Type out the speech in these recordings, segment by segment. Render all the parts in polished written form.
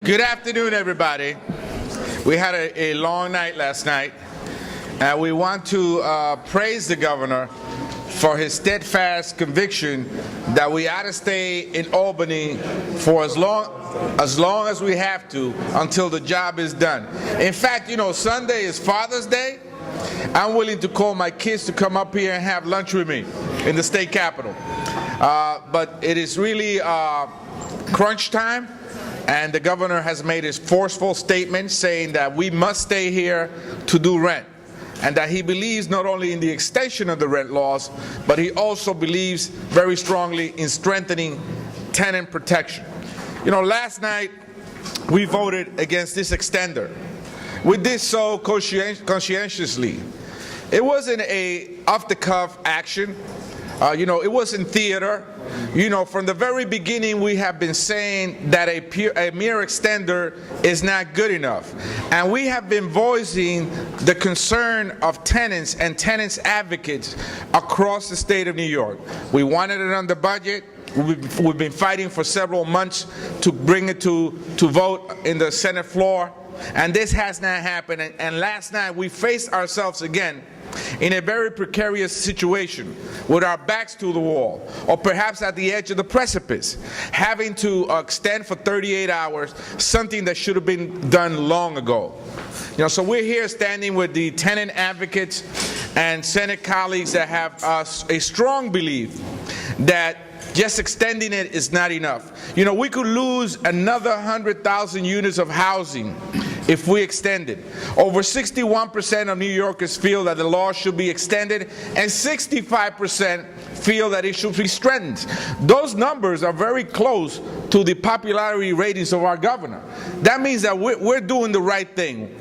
Good afternoon, everybody. We had a long night last night, and we want to praise the governor for his steadfast conviction that we ought to stay in Albany for as long as we have to until the job is done. In fact, you know, Sunday is Father's Day. I'm willing to call my kids to come up here and have lunch with me in the state capitol. But it is really crunch time. And the governor has made his forceful statement saying that we must stay here to do rent, and that he believes not only in the extension of the rent laws, but he also believes very strongly in strengthening tenant protection. You know, last night we voted against this extender. We did so conscientiously. It wasn't a off-the-cuff action. You know, it wasn't theater. You know, from the very beginning, we have been saying that a mere extender is not good enough. And we have been voicing the concern of tenants and tenants advocates across the state of New York. We wanted it on the budget. We've been fighting for several months to bring it to vote in the Senate floor. And this has not happened. And last night, we faced ourselves again in a very precarious situation with our backs to the wall, or perhaps at the edge of the precipice, having to extend for 38 hours something that should have been done long ago. You know, so we're here standing with the tenant advocates and Senate colleagues that have a strong belief that just extending it is not enough. You know, we could lose another 100,000 units of housing if we extend it. Over 61% of New Yorkers feel that the law should be extended, and 65% feel that it should be strengthened. Those numbers are very close to the popularity ratings of our governor. That means that we're doing the right thing.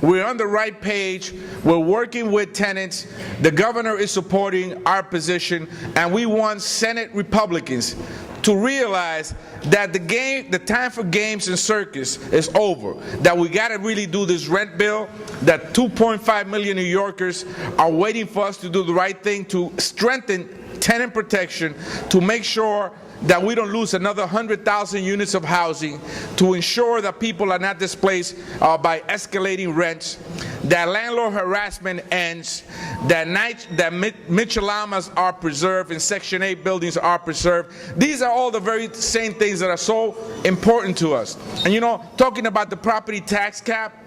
We're on the right page. We're working with tenants. The governor is supporting our position, and we want Senate Republicans to realize that the time for games and circus is over, that we got to really do this rent bill, that 2.5 million New Yorkers are waiting for us to do the right thing to strengthen tenant protection, to make sure that we don't lose another 100,000 units of housing, to ensure that people are not displaced by escalating rents, that landlord harassment ends, that Michelamas are preserved and Section 8 buildings are preserved. These are all the very same things that are so important to us. And you know, talking about the property tax cap,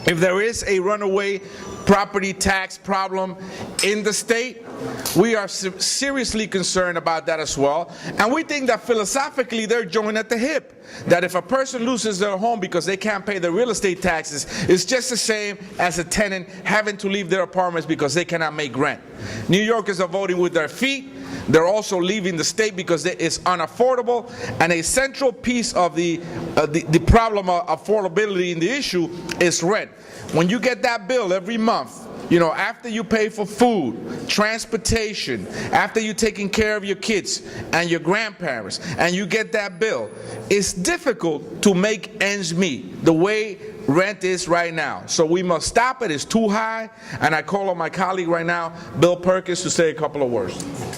if there is a runaway property tax problem in the state, we are seriously concerned about that as well. And we think that philosophically they're joined at the hip. That if a person loses their home because they can't pay their real estate taxes, it's just the same as a tenant having to leave their apartments because they cannot make rent. New Yorkers are voting with their feet. They're also leaving the state because it's unaffordable, and a central piece of the problem of affordability in the issue is rent. When you get that bill every month, you know, after you pay for food, transportation, after you're taking care of your kids and your grandparents, and you get that bill, it's difficult to make ends meet the way rent is right now. So we must stop it. It's too high. And I call on my colleague right now, Bill Perkins, to say a couple of words.